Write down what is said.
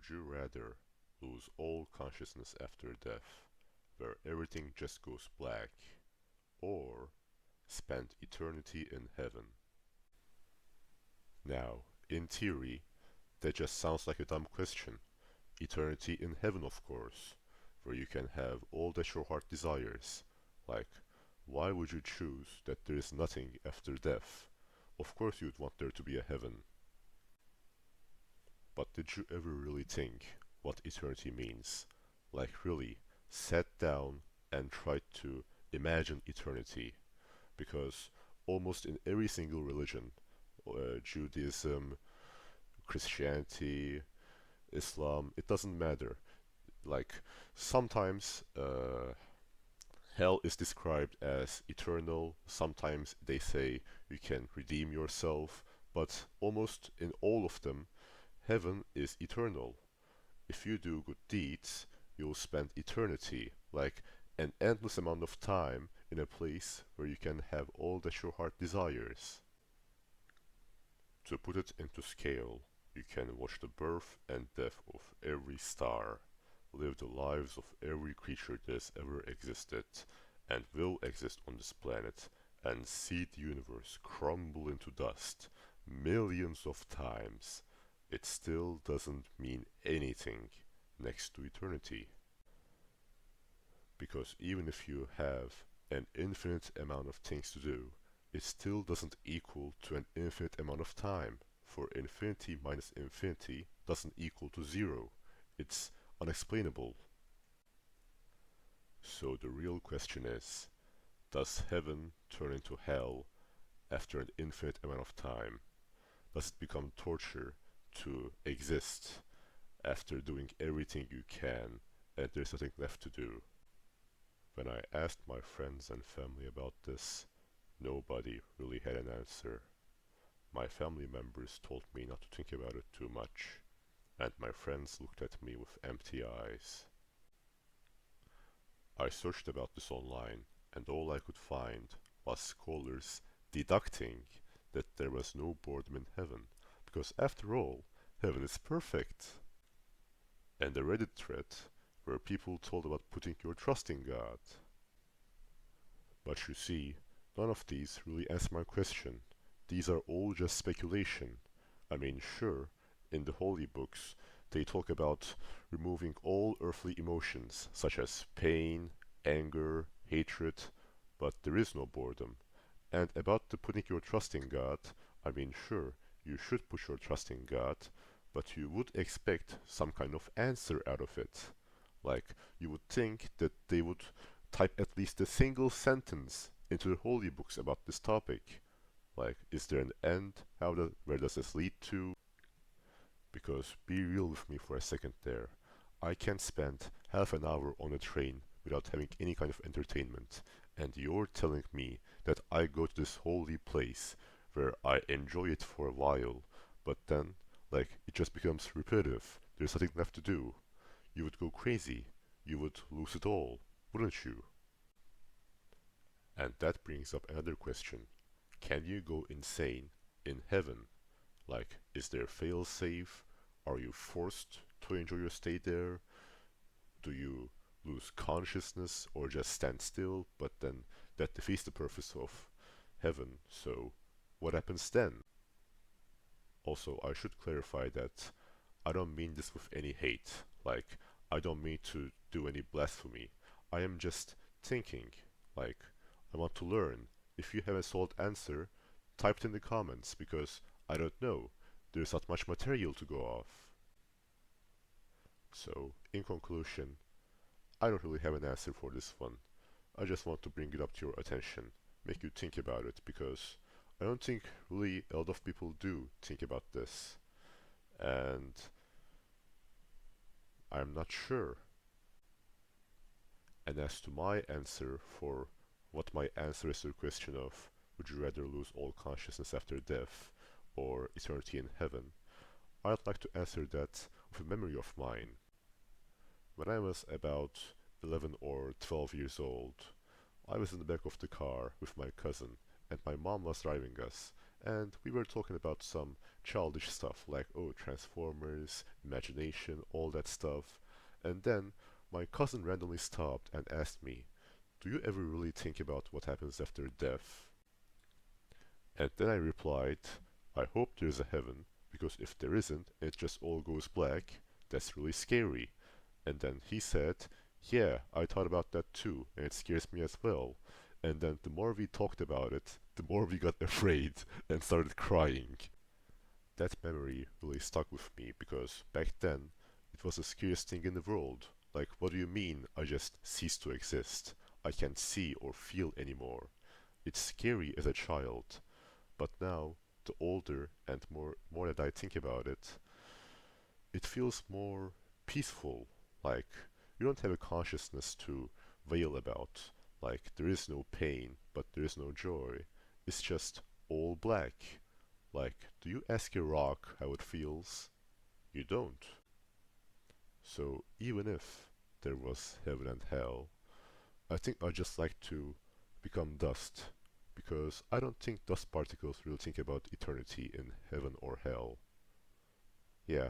Would you rather lose all consciousness after death, where everything just goes black, or spend eternity in heaven? Now, in theory, that just sounds like a dumb question. Eternity in heaven, of course, where you can have all that your heart desires. Like, why would you choose that there is nothing after death? Of course you'd want there to be a heaven. But did you ever really think what eternity means? Like really, sat down and tried to imagine eternity? Because almost in every single religion, Judaism, Christianity, Islam, it doesn't matter. Like sometimes hell is described as eternal, sometimes they say you can redeem yourself, but almost in all of them, heaven is eternal. If you do good deeds, you'll spend eternity, like an endless amount of time in a place where you can have all that your heart desires. To put it into scale, you can watch the birth and death of every star, live the lives of every creature that has ever existed and will exist on this planet, and see the universe crumble into dust millions of times. It still doesn't mean anything next to eternity. Because even if you have an infinite amount of things to do, it still doesn't equal to an infinite amount of time. For infinity minus infinity doesn't equal to zero. It's unexplainable. So the real question is, does heaven turn into hell after an infinite amount of time? Does it become torture to exist after doing everything you can and there's nothing left to do? When I asked my friends and family about this, nobody really had an answer. My family members told me not to think about it too much, and my friends looked at me with empty eyes. I searched about this online, and all I could find was scholars deducting that there was no boredom in heaven, because after all, heaven is perfect. And a Reddit thread where people told about putting your trust in God. But you see, none of these really answer my question. These are all just speculation. I mean, sure, in the holy books, they talk about removing all earthly emotions, such as pain, anger, hatred, but there is no boredom. And about the putting your trust in God, I mean, sure, you should put your trust in God, but you would expect some kind of answer out of it. Like, you would think that they would type at least a single sentence into the holy books about this topic. Like, is there an end? Where does this lead to? Because be real with me for a second there. I can't spend half an hour on a train without having any kind of entertainment, and you're telling me that I go to this holy place where I enjoy it for a while, but then, like, it just becomes repetitive. There's nothing left to do. You would go crazy. You would lose it all, wouldn't you? And that brings up another question. Can you go insane in heaven? Like, is there fail-safe? Are you forced to enjoy your stay there? Do you lose consciousness or just stand still? But then that defeats the purpose of heaven, so what happens then? Also, I should clarify that I don't mean this with any hate. Like, I don't mean to do any blasphemy. I am just thinking. Like, I want to learn. If you have a solid answer, type it in the comments because I don't know. There's not much material to go off. So, in conclusion, I don't really have an answer for this one. I just want to bring it up to your attention, make you think about it because I don't think really a lot of people do think about this. And I'm not sure. And as to my answer for what my answer is to the question of would you rather lose all consciousness after death or eternity in heaven, I'd like to answer that with a memory of mine. When I was about 11 or 12 years old, I was in the back of the car with my cousin, and my mom was driving us, and we were talking about some childish stuff like, oh, Transformers, imagination, all that stuff. And then my cousin randomly stopped and asked me, do you ever really think about what happens after death? And then I replied, I hope there's a heaven, because if there isn't, and it just all goes black, that's really scary. And then he said, yeah, I thought about that too, and it scares me as well. And then the more we talked about it, the more we got afraid and started crying. That memory really stuck with me because back then it was the scariest thing in the world. Like, what do you mean I just ceased to exist? I can't see or feel anymore. It's scary as a child, but now, the older and more that I think about it, it feels more peaceful. Like, you don't have a consciousness to wail about. Like, there is no pain, but there is no joy. It's just all black. Like, do you ask a rock how it feels? You don't. So, even if there was heaven and hell, I think I'd just like to become dust. Because I don't think dust particles really think about eternity in heaven or hell. Yeah,